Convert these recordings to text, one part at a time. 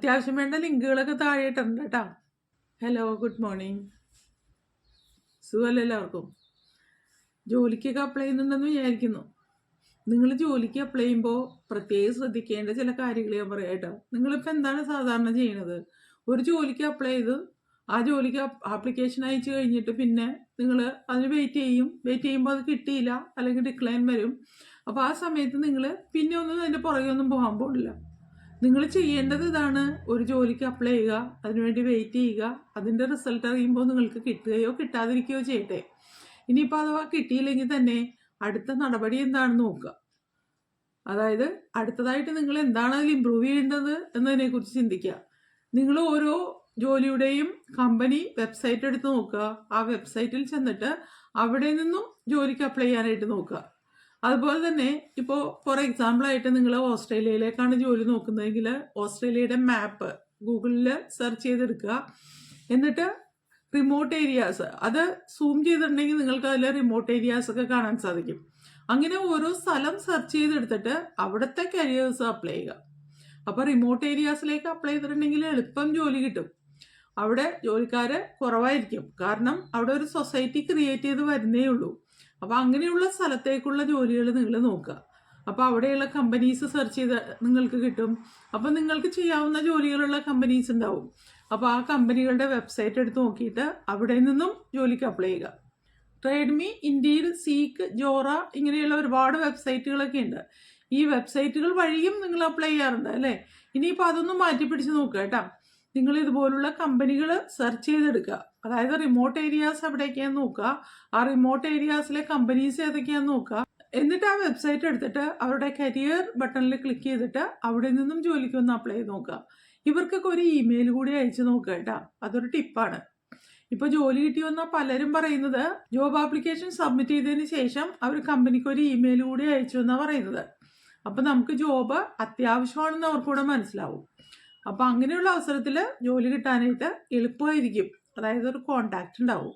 അത്യാവശ്യം വേണ്ട ലിങ്കുകളൊക്കെ താഴെയിട്ടുണ്ട് കേട്ടോ. Hello, good morning. സുഖമല്ല എല്ലാവർക്കും? ജോലിക്കൊക്കെ അപ്ലൈ ചെയ്യുന്നുണ്ടെന്ന് വിചാരിക്കുന്നു. നിങ്ങൾ ജോലിക്ക് അപ്ലൈ ചെയ്യുമ്പോൾ പ്രത്യേകം ശ്രദ്ധിക്കേണ്ട ചില കാര്യങ്ങൾ ഞാൻ പറയാം കേട്ടോ. നിങ്ങളിപ്പോൾ എന്താണ് സാധാരണ ചെയ്യണത്? ഒരു ജോലിക്ക് അപ്ലൈ ചെയ്ത് ആ ജോലിക്ക് ആപ്ലിക്കേഷൻ അയച്ചു കഴിഞ്ഞിട്ട് പിന്നെ നിങ്ങൾ അതിന് വെയിറ്റ് ചെയ്യുമ്പോൾ അത് കിട്ടിയില്ല, അല്ലെങ്കിൽ ഡിക്ലൈൻ വരും. അപ്പോൾ ആ സമയത്ത് നിങ്ങൾ പിന്നെ ഒന്നും അതിൻ്റെ പുറകെ പോകാൻ പോകില്ല. നിങ്ങൾ ചെയ്യേണ്ടത് ഇതാണ്: ഒരു ജോലിക്ക് അപ്ലൈ ചെയ്യുക, അതിനുവേണ്ടി വെയിറ്റ് ചെയ്യുക, അതിൻ്റെ റിസൾട്ട് അറിയുമ്പോൾ നിങ്ങൾക്ക് കിട്ടുകയോ കിട്ടാതിരിക്കുകയോ ചെയ്യട്ടെ. ഇനിയിപ്പോൾ അഥവാ കിട്ടിയില്ലെങ്കിൽ തന്നെ അടുത്ത നടപടി എന്താണെന്ന് നോക്കുക. അതായത് അടുത്തതായിട്ട് നിങ്ങൾ എന്താണ് അതിൽ ഇമ്പ്രൂവ് ചെയ്യേണ്ടത് എന്നതിനെക്കുറിച്ച് ചിന്തിക്കുക. നിങ്ങൾ ഓരോ ജോലിയുടെയും കമ്പനി വെബ്സൈറ്റ് എടുത്ത് നോക്കുക. ആ വെബ്സൈറ്റിൽ ചെന്നിട്ട് അവിടെ നിന്നും ജോലിക്ക് അപ്ലൈ ചെയ്യാനായിട്ട് നോക്കുക. അതുപോലെ തന്നെ ഇപ്പോൾ ഫോർ എക്സാമ്പിളായിട്ട് നിങ്ങൾ ഓസ്ട്രേലിയയിലേക്കാണ് ജോലി നോക്കുന്നതെങ്കിൽ ഓസ്ട്രേലിയയുടെ മാപ്പ് ഗൂഗിളിൽ സെർച്ച് ചെയ്തെടുക്കുക. എന്നിട്ട് റിമോട്ട് ഏരിയാസ് അത് സൂം ചെയ്തിട്ടുണ്ടെങ്കിൽ നിങ്ങൾക്ക് അതിൽ റിമോട്ട് ഏരിയാസ് ഒക്കെ കാണാൻ സാധിക്കും. അങ്ങനെ ഓരോ സ്ഥലം സെർച്ച് ചെയ്തെടുത്തിട്ട് അവിടുത്തെ കരിയേഴ്സ് അപ്ലൈ ചെയ്യുക. അപ്പോൾ റിമോട്ട് ഏരിയാസിലേക്ക് അപ്ലൈ ചെയ്തിട്ടുണ്ടെങ്കിൽ എളുപ്പം ജോലി കിട്ടും. അവിടെ ജോലിക്കാർ കുറവായിരിക്കും, കാരണം അവിടെ ഒരു സൊസൈറ്റി ക്രിയേറ്റ് ചെയ്ത് വരുന്നേ ഉള്ളൂ. അപ്പോൾ അങ്ങനെയുള്ള സ്ഥലത്തേക്കുള്ള ജോലികൾ നിങ്ങൾ നോക്കുക. അപ്പോൾ അവിടെയുള്ള കമ്പനീസ് സെർച്ച് ചെയ്ത് നിങ്ങൾക്ക് കിട്ടും. അപ്പോൾ നിങ്ങൾക്ക് ചെയ്യാവുന്ന ജോലികളുള്ള കമ്പനീസ് ഉണ്ടാവും. അപ്പോൾ ആ കമ്പനികളുടെ വെബ്സൈറ്റ് എടുത്ത് നോക്കിയിട്ട് അവിടെ നിന്നും ജോലിക്ക് അപ്ലൈ ചെയ്യുക. ട്രേഡ്മി, ഇൻഡീഡ്, സീക്ക്, ജോറ ഇങ്ങനെയുള്ള ഒരുപാട് വെബ്സൈറ്റുകളൊക്കെ ഉണ്ട്. ഈ വെബ്സൈറ്റുകൾ വഴിയും നിങ്ങൾ അപ്ലൈ ചെയ്യാറുണ്ട് അല്ലേ? ഇനിയിപ്പോൾ അതൊന്നും മാറ്റി പിടിച്ച് നോക്കുക കേട്ടോ. നിങ്ങൾ ഇതുപോലുള്ള കമ്പനികൾ സെർച്ച് ചെയ്തെടുക്കുക. അതായത് റിമോട്ട് ഏരിയാസ് എവിടെയൊക്കെയാന്ന് നോക്കുക, ആ റിമോട്ട് ഏരിയാസിലെ കമ്പനീസ് ഏതൊക്കെയാന്ന് നോക്കുക. എന്നിട്ട് ആ വെബ്സൈറ്റ് എടുത്തിട്ട് അവരുടെ കരിയർ ബട്ടണിൽ ക്ലിക്ക് ചെയ്തിട്ട് അവിടെ നിന്നും ജോലിക്ക് ഒന്ന് അപ്ലൈ ചെയ്ത് നോക്കുക. ഇവർക്കൊക്കെ ഒരു ഇമെയിൽ കൂടി അയച്ചു നോക്കുക കേട്ടോ. അതൊരു ടിപ്പാണ്. ഇപ്പോൾ ജോലി കിട്ടി വന്നാൽ പലരും പറയുന്നത് ജോബ് ആപ്ലിക്കേഷൻ സബ്മിറ്റ് ചെയ്തതിന് ശേഷം അവർ കമ്പനിക്ക് ഒരു ഇമെയിൽ കൂടി അയച്ചു എന്നാണ് പറയുന്നത്. അപ്പം നമുക്ക് ജോബ് അത്യാവശ്യമാണെന്ന് അവർക്കൂടെ മനസ്സിലാവും. അപ്പോൾ അങ്ങനെയുള്ള അവസരത്തിൽ ജോലി കിട്ടാനായിട്ട് എളുപ്പമായിരിക്കും. അതായത് ഒരു കോണ്ടാക്റ്റ് ഉണ്ടാവും.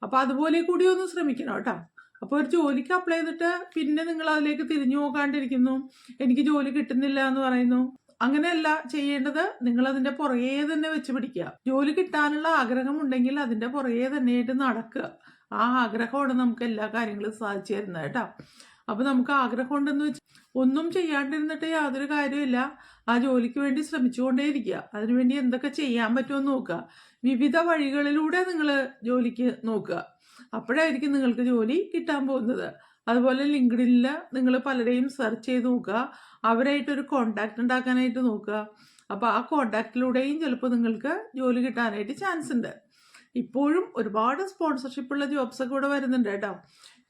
അപ്പോൾ അതുപോലെ കൂടി ഒന്ന് ശ്രമിക്കണം കേട്ടോ. അപ്പോൾ ഒരു ജോലിക്ക് അപ്ലൈ ചെയ്തിട്ട് പിന്നെ നിങ്ങൾ അതിലേക്ക് തിരിഞ്ഞു നോക്കാണ്ടിരിക്കുന്നു, എനിക്ക് ജോലി കിട്ടുന്നില്ല എന്ന് പറയുന്നു. അങ്ങനെയല്ല ചെയ്യേണ്ടത്. നിങ്ങൾ അതിൻ്റെ പുറകെ തന്നെ വെച്ച് പിടിക്കുക. ജോലി കിട്ടാനുള്ള ആഗ്രഹം ഉണ്ടെങ്കിൽ അതിൻ്റെ പുറകെ തന്നെയായിട്ട് നടക്കുക. ആ ആഗ്രഹമാണ് നമുക്ക് എല്ലാ കാര്യങ്ങളും സാധിച്ചു തരുന്നത് കേട്ടോ. അപ്പോൾ നമുക്ക് ആഗ്രഹം ഉണ്ടെന്ന് വെച്ച് ഒന്നും ചെയ്യാണ്ടിരുന്നിട്ട് യാതൊരു കാര്യമില്ല. ആ ജോലിക്ക് വേണ്ടി ശ്രമിച്ചുകൊണ്ടേയിരിക്കുക. അതിനുവേണ്ടി എന്തൊക്കെ ചെയ്യാൻ പറ്റുമെന്ന് നോക്കുക. വിവിധ വഴികളിലൂടെ നിങ്ങൾ ജോലിക്ക് നോക്കുക. അപ്പോഴായിരിക്കും നിങ്ങൾക്ക് ജോലി കിട്ടാൻ പോകുന്നത്. അതുപോലെ ലിങ്ക്ഡിനിൽ നിങ്ങൾ പലരെയും സെർച്ച് ചെയ്ത് നോക്കുക. അവരായിട്ടൊരു കോണ്ടാക്റ്റ് ഉണ്ടാക്കാനായിട്ട് നോക്കുക. അപ്പോൾ ആ കോണ്ടാക്റ്റിലൂടെയും ചിലപ്പോൾ നിങ്ങൾക്ക് ജോലി കിട്ടാനായിട്ട് ചാൻസ് ഉണ്ട്. ഇപ്പോഴും ഒരുപാട് സ്പോൺസർഷിപ്പുള്ള ജോബ്സൊക്കെ ഇവിടെ വരുന്നുണ്ട് കേട്ടോ.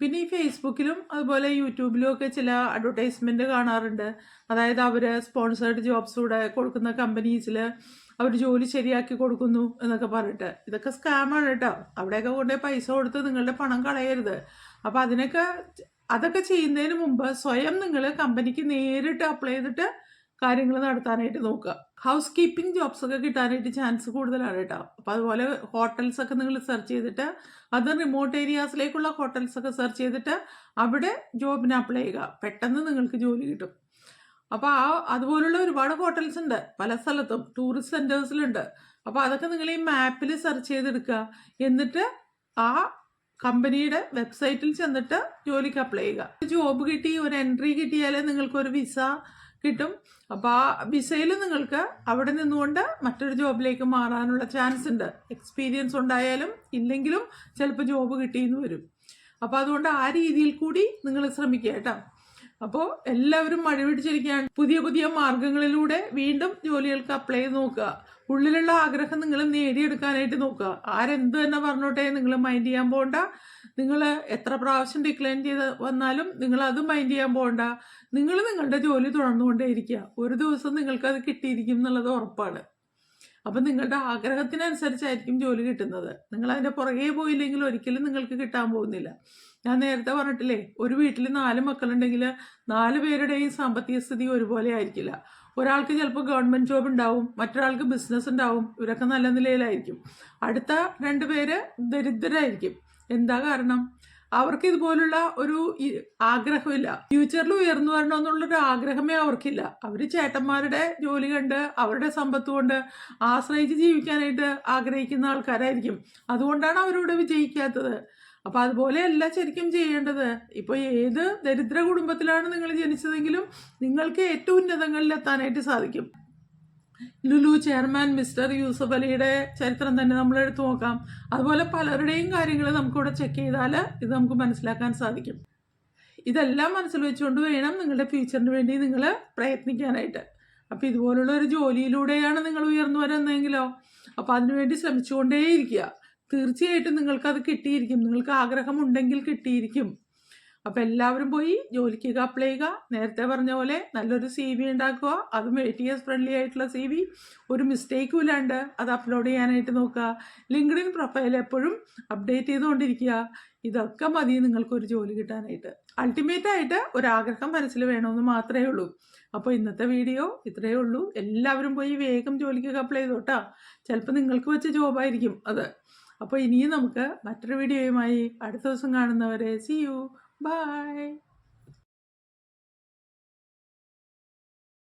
പിന്നെ ഈ ഫേസ്ബുക്കിലും അതുപോലെ യൂട്യൂബിലും ഒക്കെ ചില അഡ്വർടൈസ്മെൻറ്റ് കാണാറുണ്ട്. അതായത് അവർ സ്പോൺസേർഡ് ജോബ്സ് ഇവിടെ കൊടുക്കുന്ന കമ്പനീസിൽ അവർ ജോലി ശരിയാക്കി കൊടുക്കുന്നു എന്നൊക്കെ പറഞ്ഞിട്ട്. ഇതൊക്കെ സ്കാമാണ് കേട്ടോ. അവിടെയൊക്കെ കൊണ്ടുപോയി പൈസ കൊടുത്ത് നിങ്ങളുടെ പണം കളയരുത്. അപ്പോൾ അതൊക്കെ ചെയ്യുന്നതിന് മുമ്പ് സ്വയം നിങ്ങൾ കമ്പനിക്ക് നേരിട്ട് അപ്ലൈ ചെയ്തിട്ട് കാര്യങ്ങൾ നടത്താനായിട്ട് നോക്കുക. ഹൗസ് കീപ്പിംഗ് ജോബ്സ് ഒക്കെ കിട്ടാനായിട്ട് ചാൻസ് കൂടുതലാണ് കേട്ടോ. അപ്പോൾ അതുപോലെ ഹോട്ടൽസൊക്കെ നിങ്ങൾ സെർച്ച് ചെയ്തിട്ട്, അത് റിമോട്ട് ഏരിയാസിലേക്കുള്ള ഹോട്ടൽസൊക്കെ സെർച്ച് ചെയ്തിട്ട് അവിടെ ജോബിന് അപ്ലൈ ചെയ്യുക. പെട്ടെന്ന് നിങ്ങൾക്ക് ജോലി കിട്ടും. അപ്പോൾ അതുപോലുള്ള ഒരുപാട് ഹോട്ടൽസ് ഉണ്ട് പല സ്ഥലത്തും, ടൂറിസ്റ്റ് സെൻറ്റേഴ്സിലുണ്ട്. അപ്പോൾ അതൊക്കെ നിങ്ങൾ ഈ മാപ്പിൽ സെർച്ച് ചെയ്തെടുക്കുക. എന്നിട്ട് ആ കമ്പനിയുടെ വെബ്സൈറ്റിൽ ചെന്നിട്ട് ജോലിക്ക് അപ്ലൈ ചെയ്യുക. ജോബ് കിട്ടി, ഒരു എൻട്രി കിട്ടിയാലേ നിങ്ങൾക്കൊരു വിസ കിട്ടും. അപ്പോൾ ആ വിസയിൽ നിങ്ങൾക്ക് അവിടെ നിന്നുകൊണ്ട് മറ്റൊരു ജോബിലേക്ക് മാറാനുള്ള ചാൻസ് ഉണ്ട്. എക്സ്പീരിയൻസ് ഉണ്ടായാലും ഇല്ലെങ്കിലും ചിലപ്പോൾ ജോബ് കിട്ടിയെന്ന് വരും. അപ്പോൾ അതുകൊണ്ട് ആ രീതിയിൽ കൂടി നിങ്ങൾ ശ്രമിക്കുക കേട്ടോ. അപ്പോൾ എല്ലാവരും മഴ പിടിച്ചിരിക്കുകയാണ്. പുതിയ പുതിയ മാർഗങ്ങളിലൂടെ വീണ്ടും ജോലികൾക്ക് അപ്ലൈ ചെയ്ത് നോക്കുക. ഉള്ളിലുള്ള ആഗ്രഹം നിങ്ങൾ നേടിയെടുക്കാനായിട്ട് നോക്കുക. ആരെന്ത് തന്നെ പറഞ്ഞോട്ടെ, നിങ്ങൾ മൈൻഡ് ചെയ്യാൻ പോകണ്ട. നിങ്ങൾ എത്ര പ്രാവശ്യം ഡിക്ലൈൻ ചെയ്ത് വന്നാലും നിങ്ങൾ അത് മൈൻഡ് ചെയ്യാൻ പോകണ്ട. നിങ്ങൾ നിങ്ങളുടെ ജോലി തുടർന്നുകൊണ്ടേയിരിക്കുക. ഒരു ദിവസം നിങ്ങൾക്കത് കിട്ടിയിരിക്കും എന്നുള്ളത് ഉറപ്പാണ്. അപ്പം നിങ്ങളുടെ ആഗ്രഹത്തിനനുസരിച്ചായിരിക്കും ജോലി കിട്ടുന്നത്. നിങ്ങൾ അതിൻ്റെ പുറകെ പോയില്ലെങ്കിൽ ഒരിക്കലും നിങ്ങൾക്ക് കിട്ടാൻ പോകുന്നില്ല. ഞാൻ നേരത്തെ പറഞ്ഞിട്ടില്ലേ, ഒരു വീട്ടിൽ 4 മക്കളുണ്ടെങ്കിൽ 4 പേരുടെയും സാമ്പത്തിക സ്ഥിതി ഒരുപോലെ ആയിരിക്കില്ല. ഒരാൾക്ക് ചിലപ്പോൾ ഗവൺമെൻറ് ജോബ് ഉണ്ടാവും, മറ്റൊരാൾക്ക് ബിസിനസ് ഉണ്ടാവും. ഇവരൊക്കെ നല്ല നിലയിലായിരിക്കും. അടുത്ത 2 പേര് ദരിദ്രരായിരിക്കും. എന്താ കാരണം? അവർക്ക് ഇതുപോലുള്ള ഒരു ആഗ്രഹമില്ല. ഫ്യൂച്ചറിൽ ഉയർന്നു വരണമെന്നുള്ളൊരു ആഗ്രഹമേ അവർക്കില്ല. അവർ ചേട്ടന്മാരുടെ ജോലി കണ്ട് അവരുടെ സമ്പത്ത് കൊണ്ട് ആശ്രയിച്ച് ജീവിക്കാനായിട്ട് ആഗ്രഹിക്കുന്ന ആൾക്കാരായിരിക്കും. അതുകൊണ്ടാണ് അവരിവിടെ വിജയിക്കാത്തത്. അപ്പോൾ അതുപോലെയല്ല ശരിക്കും ചെയ്യേണ്ടത്. ഇപ്പോൾ ഏത് ദരിദ്ര കുടുംബത്തിലാണ് നിങ്ങൾ ജനിച്ചതെങ്കിലും നിങ്ങൾക്ക് ഏറ്റവും ഉന്നതങ്ങളിൽ എത്താനായിട്ട് സാധിക്കും. ലുലു ചെയർമാൻ മിസ്റ്റർ യൂസഫ് അലിയുടെ ചരിത്രം തന്നെ നമ്മൾ എടുത്തു നോക്കാം. അതുപോലെ പലരുടെയും കാര്യങ്ങൾ നമുക്കിവിടെ ചെക്ക് ചെയ്താൽ ഇത് നമുക്ക് മനസ്സിലാക്കാൻ സാധിക്കും. ഇതെല്ലാം മനസ്സിൽ വെച്ചുകൊണ്ട് വേണം നിങ്ങളുടെ ഫ്യൂച്ചറിന് വേണ്ടി നിങ്ങൾ പ്രയത്നിക്കാനായിട്ട്. അപ്പോൾ ഇതുപോലുള്ള ഒരു ജോലിയിലൂടെയാണ് നിങ്ങൾ ഉയർന്നു വരുന്നതെങ്കിലോ, അപ്പോൾ അതിനുവേണ്ടി ശ്രമിച്ചുകൊണ്ടേയിരിക്കുക. തീർച്ചയായിട്ടും നിങ്ങൾക്കത് കിട്ടിയിരിക്കും. നിങ്ങൾക്ക് ആഗ്രഹമുണ്ടെങ്കിൽ കിട്ടിയിരിക്കും. അപ്പോൾ എല്ലാവരും പോയി ജോലിക്കൊക്കെ അപ്ലൈ ചെയ്യുക. നേരത്തെ പറഞ്ഞ പോലെ നല്ലൊരു CV ഉണ്ടാക്കുക. അതും ATS ഫ്രണ്ട്ലി ആയിട്ടുള്ള CV. ഒരു മിസ്റ്റേക്കും ഇല്ലാണ്ട് അത് അപ്ലോഡ് ചെയ്യാനായിട്ട് നോക്കുക. ലിങ്ക്ഡിൻ പ്രൊഫൈൽ എപ്പോഴും അപ്ഡേറ്റ് ചെയ്തുകൊണ്ടിരിക്കുക. ഇതൊക്കെ മതി നിങ്ങൾക്കൊരു ജോലി കിട്ടാനായിട്ട്. അൾട്ടിമേറ്റായിട്ട് ഒരാഗ്രഹം മനസ്സിൽ വേണമെന്ന് മാത്രമേ ഉള്ളൂ. അപ്പോൾ ഇന്നത്തെ വീഡിയോ ഇത്രയേ ഉള്ളൂ. എല്ലാവരും പോയി വേഗം ജോലിക്കൊക്കെ അപ്ലൈ ചെയ്തോട്ടാ. ചിലപ്പോൾ നിങ്ങൾക്ക് വെച്ച ജോബായിരിക്കും അത്. അപ്പോൾ ഇനിയും നമുക്ക് മറ്റൊരു വീഡിയോയുമായി അടുത്ത ദിവസം കാണുന്നവരെ see you. Bye.